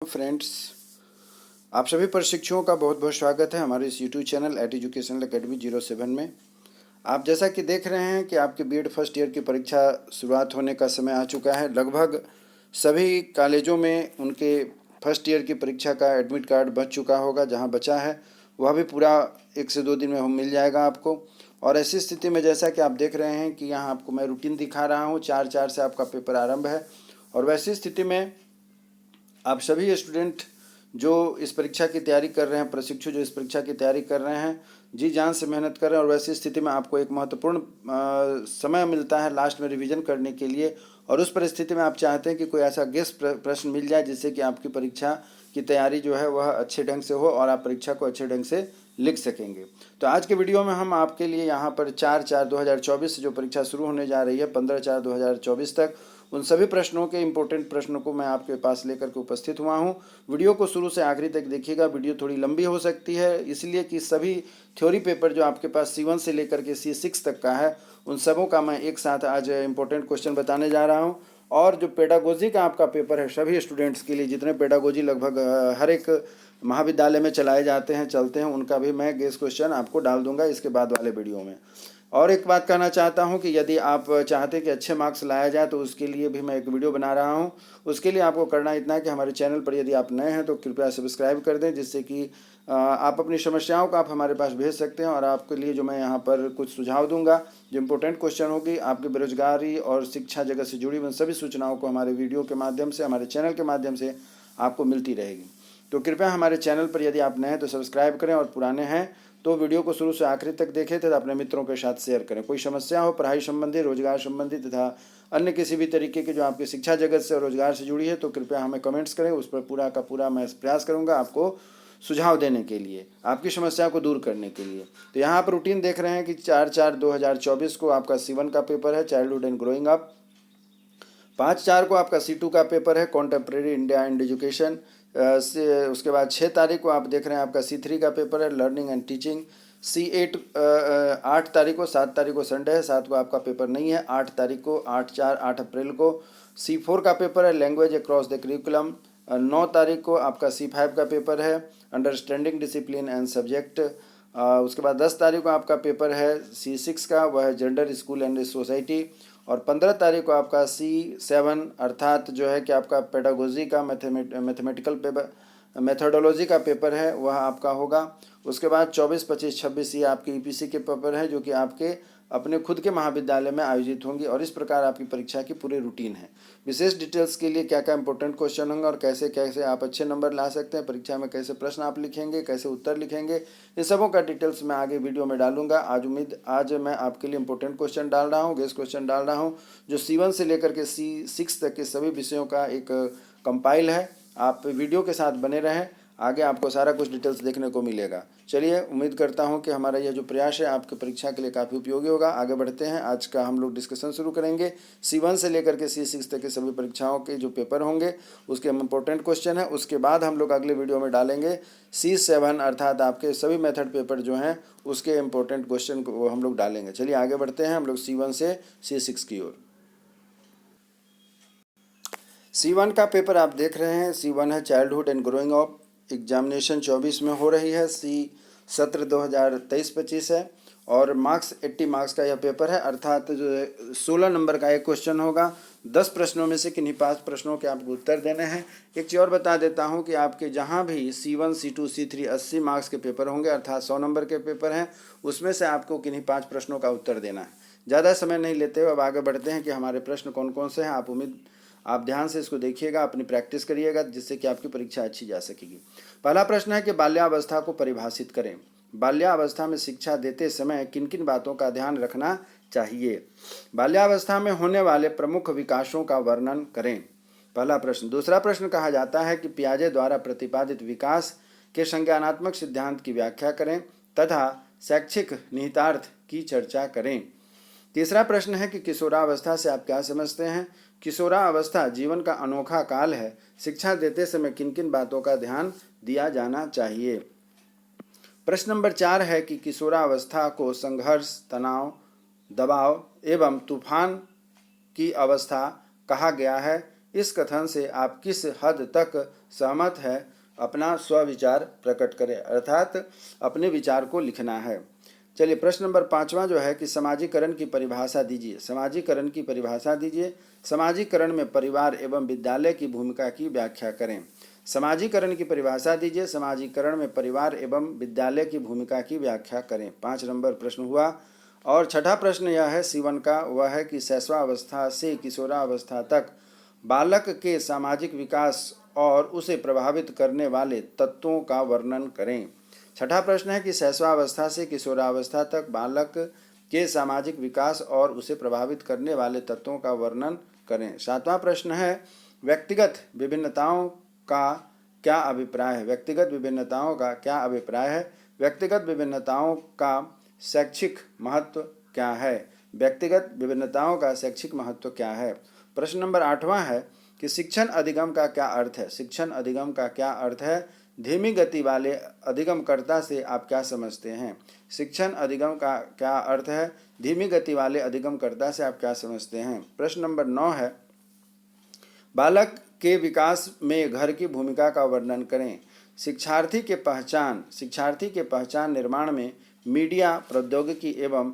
Friends, आप सभी प्रशिक्षुओं का बहुत बहुत स्वागत है हमारे इस YouTube channel at educational academy 07 में। आप जैसा कि देख रहे हैं कि आपके बीएड फर्स्ट ईयर की परीक्षा शुरुआत होने का समय आ चुका है। लगभग सभी कॉलेजों में उनके फर्स्ट ईयर की परीक्षा का एडमिट कार्ड बच चुका होगा। जहां बचा है वह भी पूरा 1 से 2 दिन में मिल जाएगा आपको। और ऐसी स्थिति में जैसा कि आप देख रहे हैं कि यहाँ आपको मैं रूटीन दिखा रहा हूँ, 4/4 से आपका पेपर आरंभ है। और वैसी स्थिति में आप सभी स्टूडेंट जो इस परीक्षा की तैयारी कर रहे हैं, प्रशिक्षु जो इस परीक्षा की तैयारी कर रहे हैं, जी जान से मेहनत कर रहे हैं। और वैसी स्थिति में आपको एक महत्वपूर्ण समय मिलता है लास्ट में रिवीजन करने के लिए। और उस परिस्थिति में आप चाहते हैं कि कोई ऐसा गेस्ट प्रश्न मिल जाए जिससे कि आपकी परीक्षा की तैयारी जो है वह अच्छे ढंग से हो और आप परीक्षा को अच्छे ढंग से लिख सकेंगे। तो आज के वीडियो में हम आपके लिए यहाँ पर 4/4/2024 से जो परीक्षा शुरू होने जा रही है 15/4/2024 तक, उन सभी प्रश्नों के इम्पोर्टेंट प्रश्नों को मैं आपके पास लेकर के उपस्थित हुआ हूँ। वीडियो को शुरू से आखिरी तक देखिएगा। वीडियो थोड़ी लंबी हो सकती है इसलिए कि सभी थ्योरी पेपर जो आपके पास C1 से लेकर के C6 तक का है, उन सबों का मैं एक साथ आज इम्पोर्टेंट क्वेश्चन बताने जा रहा हूँ। और जो पेडागोजी का आपका पेपर है सभी स्टूडेंट्स के लिए, जितने पेडागोजी लगभग हर एक महाविद्यालय में चलाए जाते हैं, चलते हैं, उनका भी मैं गेस क्वेश्चन आपको डाल दूंगा इसके बाद वाले वीडियो में। और एक बात कहना चाहता हूं कि यदि आप चाहते हैं कि अच्छे मार्क्स लाया जाए तो उसके लिए भी मैं एक वीडियो बना रहा हूं। उसके लिए आपको करना इतना है कि हमारे चैनल पर यदि आप नए हैं तो कृपया सब्सक्राइब कर दें, जिससे कि आप अपनी समस्याओं को आप हमारे पास भेज सकते हैं। और आपके लिए जो मैं यहाँ पर कुछ सुझाव दूंगा, जो इम्पोर्टेंट क्वेश्चन होगी आपकी बेरोजगारी और शिक्षा जगत से जुड़ी उन सभी सूचनाओं को हमारे वीडियो के माध्यम से, हमारे चैनल के माध्यम से आपको मिलती रहेगी। तो कृपया हमारे चैनल पर यदि आप नए हैं तो सब्सक्राइब करें, और पुराने हैं तो वीडियो को शुरू से आखिरी तक देखें तथा अपने मित्रों के साथ शेयर करें। कोई समस्या हो पढ़ाई संबंधी, रोजगार संबंधी तथा अन्य किसी भी तरीके की जो आपकी शिक्षा जगत से और रोजगार से जुड़ी है, तो कृपया हमें कमेंट्स करें। उस पर पूरा का पूरा मैं प्रयास करूंगा आपको सुझाव देने के लिए, आपकी समस्या को दूर करने के लिए। तो यहाँ पर रूटीन देख रहे हैं कि 4/4/2024 को आपका C1 का पेपर है, चाइल्डहुड एंड ग्रोइंग अप। 5/4 को आपका C2 का पेपर है, कॉन्टेम्प्रेरी इंडिया एंड एजुकेशन। उसके बाद 6 तारीख को आप देख रहे हैं आपका C3 का पेपर है, लर्निंग एंड टीचिंग। C8 8 तारीख को, 7 तारीख को संडे है, 7 को आपका पेपर नहीं है। 8 तारीख को, 8 अप्रैल को C4 का पेपर है, लैंग्वेज अक्रॉस द करिकुलम। 9 तारीख को आपका C5 का पेपर है, अंडरस्टैंडिंग डिसिप्लिन एंड सब्जेक्ट। उसके बाद 10 तारीख को आपका पेपर है C6 का, वह है जेंडर, स्कूल एंड सोसाइटी। और 15 तारीख को आपका C7 अर्थात जो है कि आपका पेडागोजी का मैथमेटिकल पेपर, मेथोडोलॉजी का पेपर है, वह आपका होगा। उसके बाद 24, 25, 26 ये आपके EPC के पेपर हैं जो कि आपके अपने खुद के महाविद्यालय में आयोजित होंगी। और इस प्रकार आपकी परीक्षा की पूरी रूटीन है। विशेष डिटेल्स के लिए क्या क्या इंपॉर्टेंट क्वेश्चन होंगे और कैसे कैसे आप अच्छे नंबर ला सकते हैं परीक्षा में, कैसे प्रश्न आप लिखेंगे, कैसे उत्तर लिखेंगे, इन सबों का डिटेल्स मैं आगे वीडियो में डालूंगा। आज मैं आपके लिए इंपॉर्टेंट क्वेश्चन डाल रहा हूँ, गेस क्वेश्चन डाल रहा हूँ, जो C1 से लेकर के C6 तक के सभी विषयों का एक कंपाइल है। आप वीडियो के साथ बने रहें, आगे आपको सारा कुछ डिटेल्स देखने को मिलेगा। चलिए, उम्मीद करता हूं कि हमारा यह जो प्रयास है आपके परीक्षा के लिए काफ़ी उपयोगी होगा। आगे बढ़ते हैं, आज का हम लोग डिस्कशन शुरू करेंगे। C1 से लेकर के C6 तक के सभी परीक्षाओं के जो पेपर होंगे उसके इम्पोर्टेंट क्वेश्चन है। उसके बाद हम लोग अगले वीडियो में डालेंगे C7 अर्थात आपके सभी मेथड पेपर जो हैं उसके इम्पोर्टेंट क्वेश्चन को हम लोग डालेंगे। चलिए आगे बढ़ते हैं हम लोग C1 से C6 की ओर। C1 का पेपर आप देख रहे हैं, C1 है childhood and growing up. Examination 24 में हो रही है, सत्र 2023-25 है। और मार्क्स 80 मार्क्स का यह पेपर है, अर्थात जो 16 नंबर का एक क्वेश्चन होगा। 10 प्रश्नों में से किन्हीं 5 प्रश्नों के आपको उत्तर देने हैं। एक चीज़ और बता देता हूं कि आपके जहां भी C1, C2, C3 80 मार्क्स के पेपर होंगे, अर्थात 100 नंबर के पेपर हैं, उसमें से आपको किन्हीं 5 प्रश्नों का उत्तर देना है। ज़्यादा समय नहीं लेते हुए अब आगे बढ़ते हैं कि हमारे प्रश्न कौन कौन से हैं। आप ध्यान से इसको देखिएगा, अपनी प्रैक्टिस करिएगा, जिससे कि आपकी परीक्षा अच्छी जा सकेगी। पहला प्रश्न है कि बाल्यावस्था को परिभाषित करें। बाल्यावस्था में शिक्षा देते समय किन किन बातों का ध्यान रखना चाहिए? बाल्यावस्था में होने वाले प्रमुख विकासों का वर्णन करें। पहला प्रश्न। दूसरा प्रश्न कहा जाता है कि पियाजे द्वारा प्रतिपादित विकास के संज्ञानात्मक सिद्धांत की व्याख्या करें तथा शैक्षिक निहितार्थ की चर्चा करें। तीसरा प्रश्न है कि किशोरावस्था से आप क्या समझते हैं? किशोरावस्था जीवन का अनोखा काल है, शिक्षा देते समय किन किन बातों का ध्यान दिया जाना चाहिए? प्रश्न नंबर 4 है कि किशोरावस्था को संघर्ष, तनाव, दबाव एवं तूफान की अवस्था कहा गया है। इस कथन से आप किस हद तक सहमत हैं, अपना स्वविचार प्रकट करें, अर्थात अपने विचार को लिखना है। चलिए प्रश्न नंबर 5वां जो है कि समाजीकरण की परिभाषा दीजिए। समाजीकरण की परिभाषा दीजिए। समाजीकरण में परिवार एवं विद्यालय की भूमिका की व्याख्या करें। समाजीकरण की परिभाषा दीजिए। समाजीकरण में परिवार एवं विद्यालय की भूमिका की व्याख्या करें। 5 नंबर प्रश्न हुआ। और छठा प्रश्न यह है C1 का, वह है कि शैशवावस्था से किशोरावस्था तक बालक के सामाजिक विकास और उसे प्रभावित करने वाले तत्वों का वर्णन करें। छठा प्रश्न है कि शैशवावस्था से किशोरावस्था तक बालक के सामाजिक विकास और उसे प्रभावित करने वाले तत्वों का वर्णन करें। 7वां प्रश्न है व्यक्तिगत विभिन्नताओं का क्या अभिप्राय है। व्यक्तिगत विभिन्नताओं का क्या अभिप्राय है। व्यक्तिगत विभिन्नताओं का शैक्षिक महत्व क्या है। व्यक्तिगत विभिन्नताओं का शैक्षिक महत्व क्या है। प्रश्न नंबर 8वां है कि शिक्षण अधिगम का क्या अर्थ है। शिक्षण अधिगम का क्या अर्थ है। धीमी गति वाले अधिगमकर्ता से आप क्या समझते हैं। शिक्षण अधिगम का क्या अर्थ है। धीमी गति वाले अधिगमकर्ता से आप क्या समझते हैं। प्रश्न नंबर 9 है बालक के विकास में घर की भूमिका का वर्णन करें। शिक्षार्थी के पहचान निर्माण में मीडिया, प्रौद्योगिकी एवं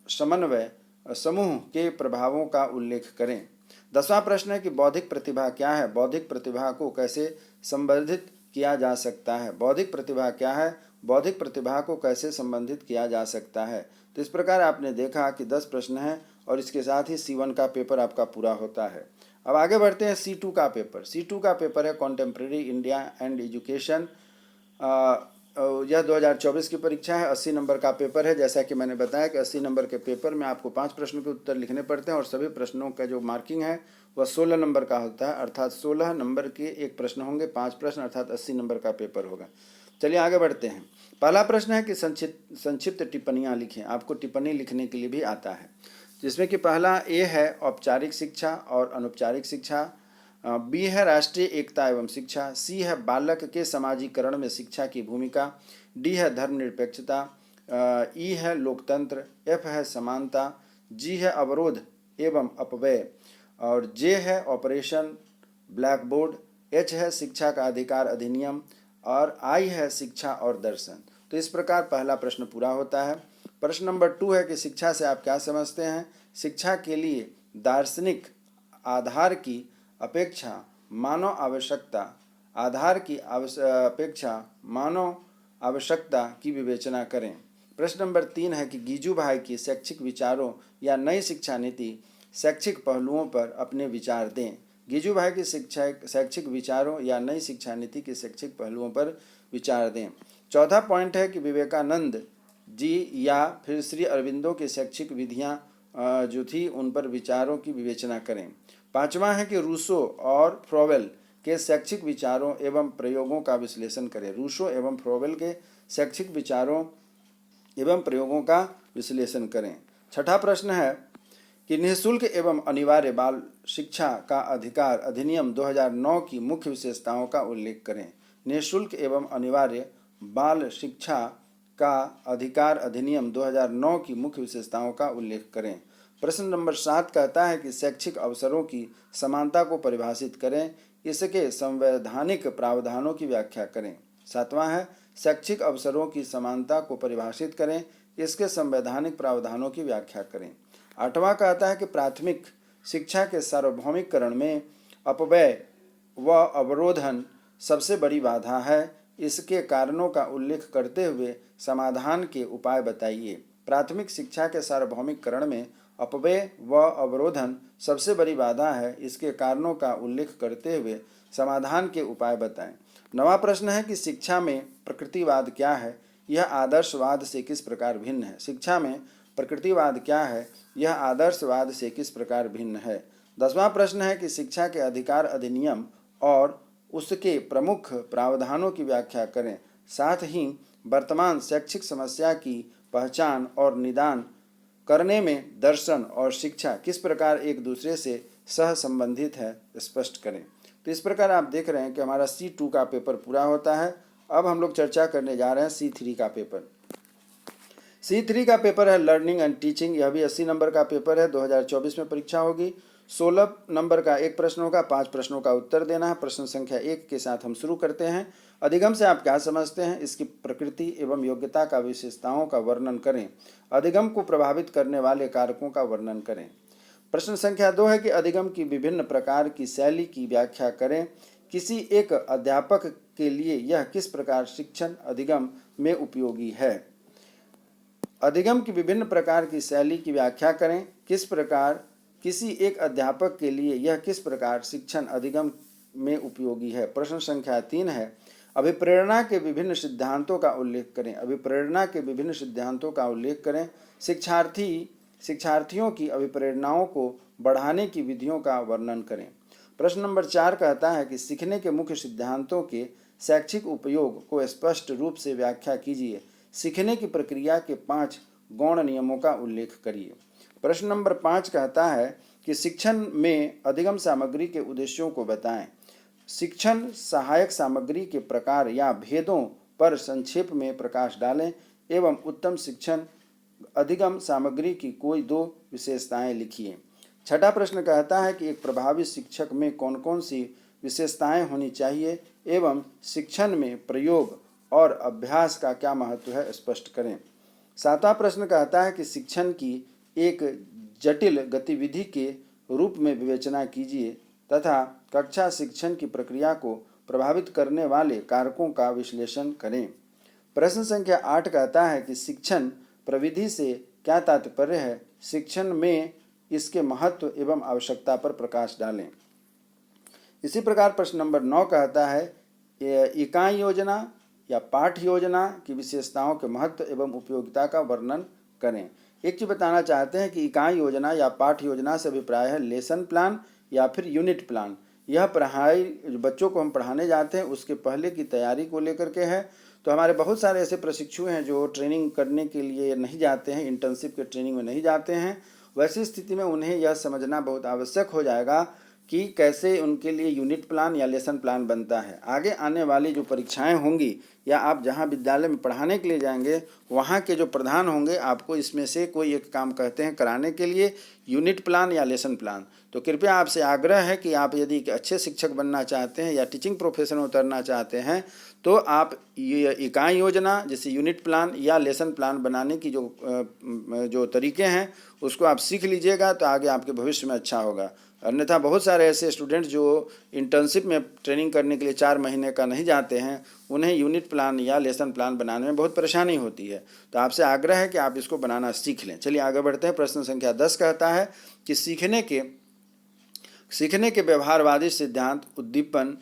समन्वय समूह के प्रभावों का उल्लेख करें। 10वां प्रश्न है कि बौद्धिक प्रतिभा क्या है। बौद्धिक प्रतिभा को कैसे संवर्धित किया जा सकता है। बौद्धिक प्रतिभा क्या है। बौद्धिक प्रतिभा को कैसे संबंधित किया जा सकता है। तो इस प्रकार आपने देखा कि 10 प्रश्न हैं और इसके साथ ही C1 का पेपर आपका पूरा होता है। अब आगे बढ़ते हैं C2 का पेपर। C2 का पेपर है कॉन्टेम्प्रेरी इंडिया एंड एजुकेशन। यह 2024 की परीक्षा है। 80 नंबर का पेपर है। जैसा कि मैंने बताया कि 80 नंबर के पेपर में आपको 5 प्रश्नों के उत्तर लिखने पड़ते हैं और सभी प्रश्नों का जो मार्किंग है वह 16 नंबर का होता है, अर्थात 16 नंबर के एक प्रश्न होंगे, 5 प्रश्न, अर्थात 80 नंबर का पेपर होगा। चलिए आगे बढ़ते हैं। पहला प्रश्न है कि संक्षिप्त टिप्पणियाँ लिखें। आपको टिप्पणी लिखने के लिए भी आता है, जिसमें कि पहला ए है औपचारिक शिक्षा और अनौपचारिक शिक्षा, बी है राष्ट्रीय एकता एवं शिक्षा, सी है बालक के समाजीकरण में शिक्षा की भूमिका, डी है धर्मनिरपेक्षता, ई है लोकतंत्र, एफ है समानता, जी है अवरोध एवं अपव्यय और जे है ऑपरेशन ब्लैक बोर्ड, एच है शिक्षा का अधिकार अधिनियम और आई है शिक्षा और दर्शन। तो इस प्रकार पहला प्रश्न पूरा होता है। प्रश्न नंबर 2 है कि शिक्षा से आप क्या समझते हैं। शिक्षा के लिए दार्शनिक आधार की अपेक्षा मानव आवश्यकता की विवेचना करें। प्रश्न नंबर 3 है कि गीजूभाई की शैक्षिक विचारों या नई शिक्षा नीति शैक्षिक पहलुओं पर अपने विचार दें। गीजूभाई की शैक्षिक विचारों या नई शिक्षा नीति के शैक्षिक पहलुओं पर विचार दें। चौथा पॉइंट है कि विवेकानंद जी या फिर श्री अरविंदो की शैक्षिक विधियां जो थी उन पर विचारों की विवेचना करें। 5वां है कि रूसो और फ्रोवेल के शैक्षिक विचारों एवं प्रयोगों का विश्लेषण करें। रूसो एवं फ्रोवेल के शैक्षिक विचारों एवं प्रयोगों का विश्लेषण करें। छठा प्रश्न है कि निःशुल्क एवं अनिवार्य बाल शिक्षा का अधिकार अधिनियम 2009 की मुख्य विशेषताओं का उल्लेख करें। निःशुल्क एवं अनिवार्य बाल शिक्षा का अधिकार अधिनियम 2009 की मुख्य विशेषताओं का उल्लेख करें। प्रश्न नंबर 7 कहता है कि शैक्षिक अवसरों की समानता को परिभाषित करें, इसके संवैधानिक प्रावधानों की व्याख्या करें। 7वां है शैक्षिक अवसरों की समानता को परिभाषित करें, इसके संवैधानिक प्रावधानों की व्याख्या करें। 8वां कहता है कि प्राथमिक शिक्षा के सार्वभौमिकरण में अपव्यय व अवरोधन सबसे बड़ी बाधा है, इसके कारणों का उल्लेख करते हुए समाधान के उपाय बताइए। प्राथमिक शिक्षा के सार्वभौमिकरण में अपव्यय व अवरोधन सबसे बड़ी बाधा है, इसके कारणों का उल्लेख करते हुए समाधान के उपाय बताएं। 9वां प्रश्न है कि शिक्षा में प्रकृतिवाद क्या है, यह आदर्शवाद से किस प्रकार भिन्न है। शिक्षा में प्रकृतिवाद क्या है, यह आदर्शवाद से किस प्रकार भिन्न है। 10वां प्रश्न है कि शिक्षा के अधिकार अधिनियम और उसके प्रमुख प्रावधानों की व्याख्या करें, साथ ही वर्तमान शैक्षिक समस्या की पहचान और निदान करने में दर्शन और शिक्षा किस प्रकार एक दूसरे से सह संबंधित है, स्पष्ट करें। तो इस प्रकार आप देख रहे हैं कि हमारा C2 का पेपर पूरा होता है। अब हम लोग चर्चा करने जा रहे हैं C3 का पेपर। C3 का पेपर है लर्निंग एंड टीचिंग। यह भी 80 नंबर का पेपर है, 2024 में परीक्षा होगी। 16 नंबर का एक प्रश्न होगा, 5 प्रश्नों का उत्तर देना है। प्रश्न संख्या 1 के साथ हम शुरू करते हैं। अधिगम से आप क्या समझते हैं? इसकी प्रकृति एवं योग्यता का विशेषताओं का वर्णन करें। अधिगम को प्रभावित करने वाले कारकों का वर्णन करें। प्रश्न संख्या 2 है कि अधिगम की विभिन्न प्रकार की शैली की व्याख्या करें। किसी एक अध्यापक के लिए यह किस प्रकार शिक्षण अधिगम में उपयोगी है? अधिगम की विभिन्न प्रकार की शैली की व्याख्या करें। किसी एक अध्यापक के लिए यह किस प्रकार शिक्षण अधिगम में उपयोगी है? प्रश्न संख्या 3 है, अभिप्रेरणा के विभिन्न सिद्धांतों का उल्लेख करें। अभिप्रेरणा के विभिन्न सिद्धांतों का उल्लेख करें। शिक्षार्थियों की अभिप्रेरणाओं को बढ़ाने की विधियों का वर्णन करें। प्रश्न नंबर 4 कहता है कि सीखने के मुख्य सिद्धांतों के शैक्षिक उपयोग को स्पष्ट रूप से व्याख्या कीजिए। सीखने की प्रक्रिया के 5 गौण नियमों का उल्लेख करिए। प्रश्न नंबर 5 कहता है कि शिक्षण में अधिगम सामग्री के उद्देश्यों को बताएं। शिक्षण सहायक सामग्री के प्रकार या भेदों पर संक्षेप में प्रकाश डालें एवं उत्तम शिक्षण अधिगम सामग्री की कोई 2 विशेषताएं लिखिए। छठा प्रश्न कहता है कि एक प्रभावी शिक्षक में कौन कौन सी विशेषताएं होनी चाहिए एवं शिक्षण में प्रयोग और अभ्यास का क्या महत्व है, स्पष्ट करें। 7वां प्रश्न कहता है कि शिक्षण की एक जटिल गतिविधि के रूप में विवेचना कीजिए तथा कक्षा शिक्षण की प्रक्रिया को प्रभावित करने वाले कारकों का विश्लेषण करें। प्रश्न संख्या 8 कहता है कि शिक्षण प्रविधि से क्या तात्पर्य है? शिक्षण में इसके महत्व एवं आवश्यकता पर प्रकाश डालें। इसी प्रकार प्रश्न नंबर 9 कहता है इकाई योजना या पाठ योजना की विशेषताओं के महत्व एवं उपयोगिता का वर्णन करें। एक चीज बताना चाहते हैं कि इकाई योजना या पाठ योजना से अभिप्राय है लेसन प्लान या फिर यूनिट प्लान। यह पढ़ाई बच्चों को हम पढ़ाने जाते हैं उसके पहले की तैयारी को लेकर के है। तो हमारे बहुत सारे ऐसे प्रशिक्षु हैं जो ट्रेनिंग करने के लिए नहीं जाते हैं, इंटर्नशिप के ट्रेनिंग में नहीं जाते हैं। वैसी स्थिति में उन्हें यह समझना बहुत आवश्यक हो जाएगा कि कैसे उनके लिए यूनिट प्लान या लेसन प्लान बनता है। आगे आने वाली जो परीक्षाएं होंगी या आप जहां विद्यालय में पढ़ाने के लिए जाएंगे वहां के जो प्रधान होंगे आपको इसमें से कोई एक काम कहते हैं कराने के लिए, यूनिट प्लान या लेसन प्लान। तो कृपया आपसे आग्रह है कि आप यदि अच्छे शिक्षक बनना चाहते हैं या टीचिंग प्रोफेशन में उतरना चाहते हैं तो आप ये इकाई योजना जैसे यूनिट प्लान या लेसन प्लान बनाने की जो तरीके हैं उसको आप सीख लीजिएगा तो आगे आपके भविष्य में अच्छा होगा। अन्यथा बहुत सारे ऐसे स्टूडेंट्स जो इंटर्नशिप में ट्रेनिंग करने के लिए 4 महीने का नहीं जाते हैं उन्हें यूनिट प्लान या लेसन प्लान बनाने में बहुत परेशानी होती है। तो आपसे आग्रह है कि आप इसको बनाना सीख लें। चलिए आगे बढ़ते हैं। प्रश्न संख्या 10 कहता है कि सीखने के व्यवहारवादी सिद्धांत उद्दीपन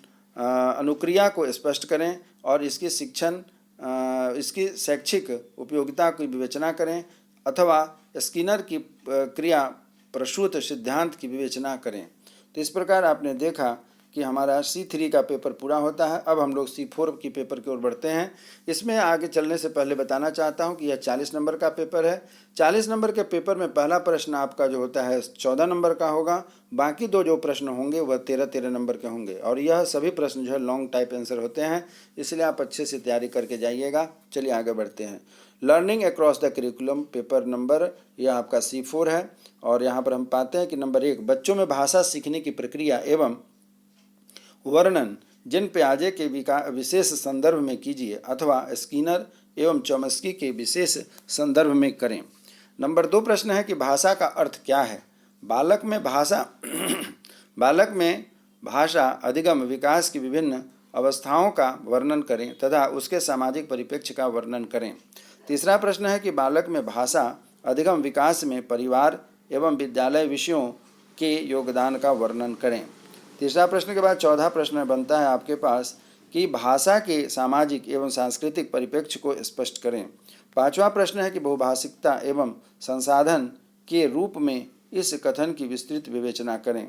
अनुक्रिया को स्पष्ट करें और इसकी शैक्षिक उपयोगिता की विवेचना करें अथवा स्किनर की क्रिया प्रसूत सिद्धांत की विवेचना करें। तो इस प्रकार आपने देखा कि हमारा C3 का पेपर पूरा होता है। अब हम लोग C4 की पेपर की ओर बढ़ते हैं। इसमें आगे चलने से पहले बताना चाहता हूं कि यह 40 नंबर का पेपर है। 40 नंबर के पेपर में पहला प्रश्न आपका जो होता है 14 नंबर का होगा, बाकी 2 जो प्रश्न होंगे वह 13 नंबर के होंगे और यह सभी प्रश्न जो है लॉन्ग टाइप आंसर होते हैं, इसलिए आप अच्छे से तैयारी करके जाइएगा। चलिए आगे बढ़ते हैं। Learning across the curriculum paper number यह आपका C4 है और यहाँ पर हम पाते हैं कि नंबर 1 बच्चों में भाषा सीखने की प्रक्रिया एवं वर्णन जिन पियाजे के विशेष संदर्भ में कीजिए अथवा स्किनर एवं चॉम्स्की के विशेष संदर्भ में करें। नंबर 2 प्रश्न है कि भाषा का अर्थ क्या है? बालक में भाषा अधिगम विकास की विभिन्न अवस्थाओं का वर्णन करें तथा उसके सामाजिक परिप्रेक्ष्य का वर्णन करें। तीसरा प्रश्न है कि बालक में भाषा अधिगम विकास में परिवार एवं विद्यालय विषयों के योगदान का वर्णन करें। तीसरा प्रश्न के बाद 14 प्रश्न बनता है आपके पास कि भाषा के सामाजिक एवं सांस्कृतिक परिप्रेक्ष्य को स्पष्ट करें। 5वां प्रश्न है कि बहुभाषिकता एवं संसाधन के रूप में इस कथन की विस्तृत विवेचना करें।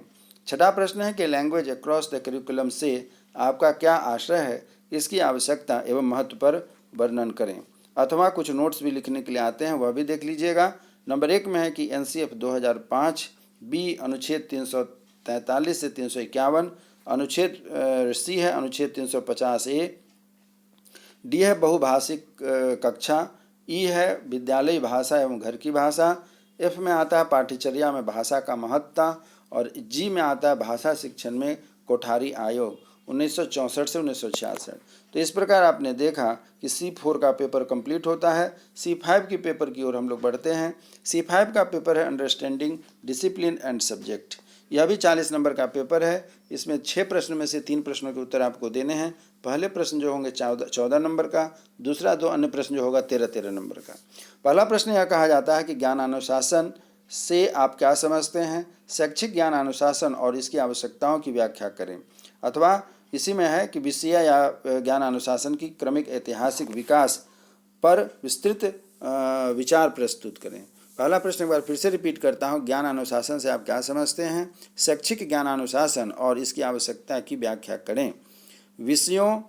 6वां प्रश्न है कि लैंग्वेज अक्रॉस द करिकुलम से आपका क्या आशय है, इसकी आवश्यकता एवं महत्व पर वर्णन करें। अथवा कुछ नोट्स भी लिखने के लिए आते हैं, वह भी देख लीजिएगा। नंबर 1 में है कि NCF 2005 बी अनुच्छेद 343 से 351, अनुच्छेद C है अनुच्छेद 350A, D है बहुभाषिक कक्षा, E है विद्यालयी भाषा एवं घर की भाषा, F में आता है पाठ्यचर्या में भाषा का महत्ता और जी में आता है भाषा शिक्षण में कोठारी आयोग 1964 से 1966। तो इस प्रकार आपने देखा कि C4 का पेपर कंप्लीट होता है। C5 के पेपर की ओर हम लोग बढ़ते हैं। C5 का पेपर है अंडरस्टैंडिंग डिसिप्लिन एंड सब्जेक्ट। यह भी 40 नंबर का पेपर है। इसमें 6 प्रश्न में से 3 प्रश्नों के उत्तर आपको देने हैं। पहले प्रश्न जो होंगे 14 नंबर का, दूसरा 2 अन्य प्रश्न जो होगा 13 नंबर का। पहला प्रश्न यह कहा जाता है कि ज्ञान अनुशासन से आप क्या समझते हैं? शैक्षिक ज्ञान अनुशासन और इसकी आवश्यकताओं की व्याख्या करें। अथवा इसी में है कि विषय या ज्ञान अनुशासन की क्रमिक ऐतिहासिक विकास पर विस्तृत विचार प्रस्तुत करें। पहला प्रश्न एक बार फिर से रिपीट करता हूँ, ज्ञान अनुशासन से आप क्या समझते हैं? शैक्षिक ज्ञान अनुशासन और इसकी आवश्यकता की व्याख्या करें। विषयों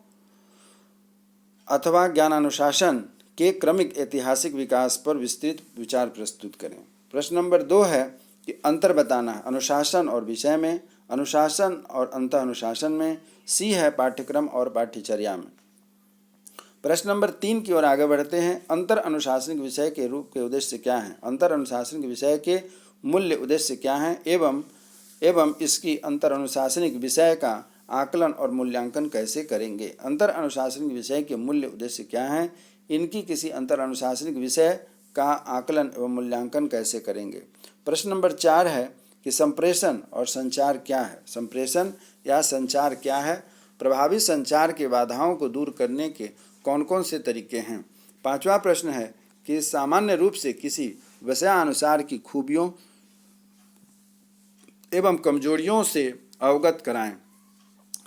अथवा ज्ञान अनुशासन के क्रमिक ऐतिहासिक विकास पर विस्तृत विचार प्रस्तुत करें। प्रश्न नंबर 2 है कि अंतर बताना है अनुशासन और विषय में, अनुशासन और अंतः अनुशासन में। सी है पाठ्यक्रम और पाठ्यचर्या में। प्रश्न नंबर 3 की ओर आगे बढ़ते हैं। अंतर अनुशासनिक विषय के रूप के उद्देश्य क्या हैं? अंतर अनुशासनिक विषय के मूल्य उद्देश्य क्या हैं एवं इसकी अंतर अनुशासनिक विषय का आकलन और मूल्यांकन कैसे करेंगे? अंतर अनुशासनिक विषय के मूल्य उद्देश्य क्या हैं? इनकी किसी अंतर अनुशासनिक विषय का आकलन एवं मूल्यांकन कैसे करेंगे? प्रश्न नंबर 4 है कि संप्रेषण और संचार क्या है? संप्रेषण या संचार क्या है? प्रभावी संचार के बाधाओं को दूर करने के कौन कौन से तरीके हैं? 5वां प्रश्न है कि सामान्य रूप से किसी विषयानुसार की खूबियों एवं कमजोरियों से अवगत कराएं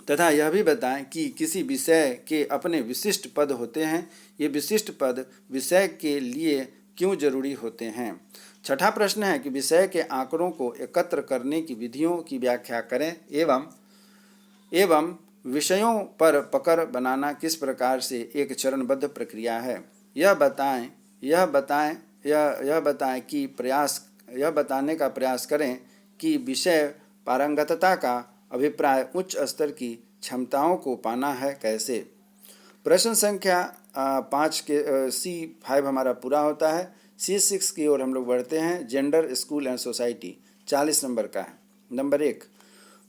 तथा यह भी बताएं कि किसी विषय के अपने विशिष्ट पद होते हैं। ये विशिष्ट पद विषय के लिए क्यों जरूरी होते हैं? 6ठा प्रश्न है कि विषय के आंकड़ों को एकत्र करने की विधियों की व्याख्या करें एवं विषयों पर पकड़ बनाना किस प्रकार से एक चरणबद्ध प्रक्रिया है? यह बताने का प्रयास करें कि विषय पारंगतता का अभिप्राय उच्च स्तर की क्षमताओं को पाना है कैसे? प्रश्न संख्या 5 के C5 हमारा पूरा होता है। C6 की ओर हम लोग बढ़ते हैं। Gender, school and society 40 number का है। नंबर 1,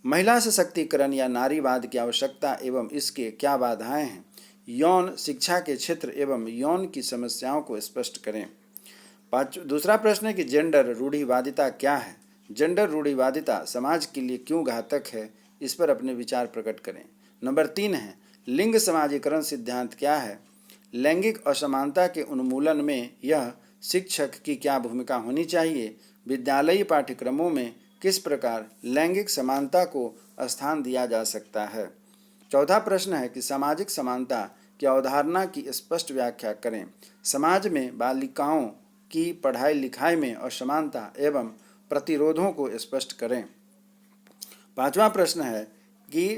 महिला सशक्तिकरण या नारीवाद की आवश्यकता एवं इसके क्या बाधाएं हैं? यौन शिक्षा के क्षेत्र एवं यौन की समस्याओं को स्पष्ट करें। दूसरा प्रश्न है कि जेंडर रूढ़िवादिता क्या है? जेंडर रूढ़िवादिता समाज के लिए क्यों घातक है? इस पर अपने विचार प्रकट करें। नंबर 3 है लिंग समाजीकरण सिद्धांत क्या है? लैंगिक असमानता के उन्मूलन में यह शिक्षक की क्या भूमिका होनी चाहिए? विद्यालयी पाठ्यक्रमों में किस प्रकार लैंगिक समानता को स्थान दिया जा सकता है? चौथा प्रश्न है कि सामाजिक समानता की अवधारणा की स्पष्ट व्याख्या करें। समाज में बालिकाओं की पढ़ाई लिखाई में असमानता एवं प्रतिरोधों को स्पष्ट करें। 5वां प्रश्न है कि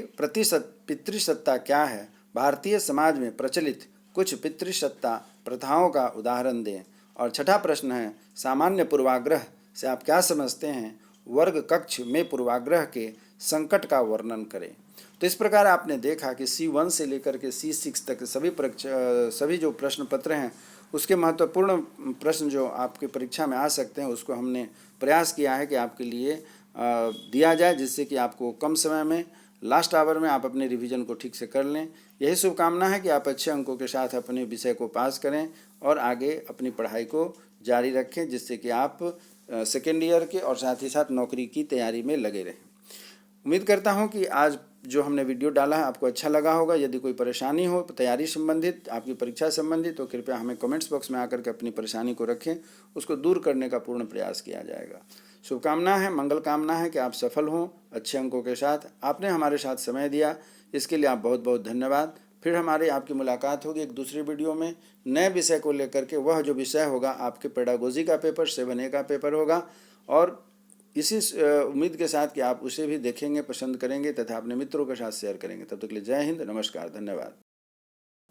पितृसत्ता क्या है? भारतीय समाज में प्रचलित कुछ पितृसत्ता प्रथाओं का उदाहरण दें। और 6ठा प्रश्न है सामान्य पूर्वाग्रह से आप क्या समझते हैं? वर्ग कक्ष में पूर्वाग्रह के संकट का वर्णन करें। तो इस प्रकार आपने देखा कि C1 से लेकर के C6 तक सभी जो प्रश्न पत्र हैं उसके महत्वपूर्ण प्रश्न जो आपके परीक्षा में आ सकते हैं उसको हमने प्रयास किया है कि आपके लिए दिया जाए, जिससे कि आपको कम समय में लास्ट आवर में आप अपने रिवीजन को ठीक से कर लें। यही शुभकामना है कि आप अच्छे अंकों के साथ अपने विषय को पास करें और आगे अपनी पढ़ाई को जारी रखें, जिससे कि आप सेकेंड ईयर के और साथ ही साथ नौकरी की तैयारी में लगे रहें। उम्मीद करता हूं कि आज जो हमने वीडियो डाला है आपको अच्छा लगा होगा। यदि कोई परेशानी हो तैयारी संबंधित, आपकी परीक्षा संबंधित, तो कृपया हमें कमेंट्स बॉक्स में आकर के अपनी परेशानी को रखें, उसको दूर करने का पूर्ण प्रयास किया जाएगा। शुभकामना है, मंगल कामना है कि आप सफल हों अच्छे अंकों के साथ। आपने हमारे साथ समय दिया, इसके लिए आप बहुत बहुत धन्यवाद। फिर हमारी आपकी मुलाकात होगी एक दूसरी वीडियो में नए विषय को लेकर के। वह जो विषय होगा आपके पेडागोजी का पेपर 7A का पेपर होगा, और इसी उम्मीद के साथ कि आप उसे भी देखेंगे, पसंद करेंगे तथा अपने मित्रों के साथ शेयर करेंगे। तब तक के लिए जय हिंद, नमस्कार, धन्यवाद।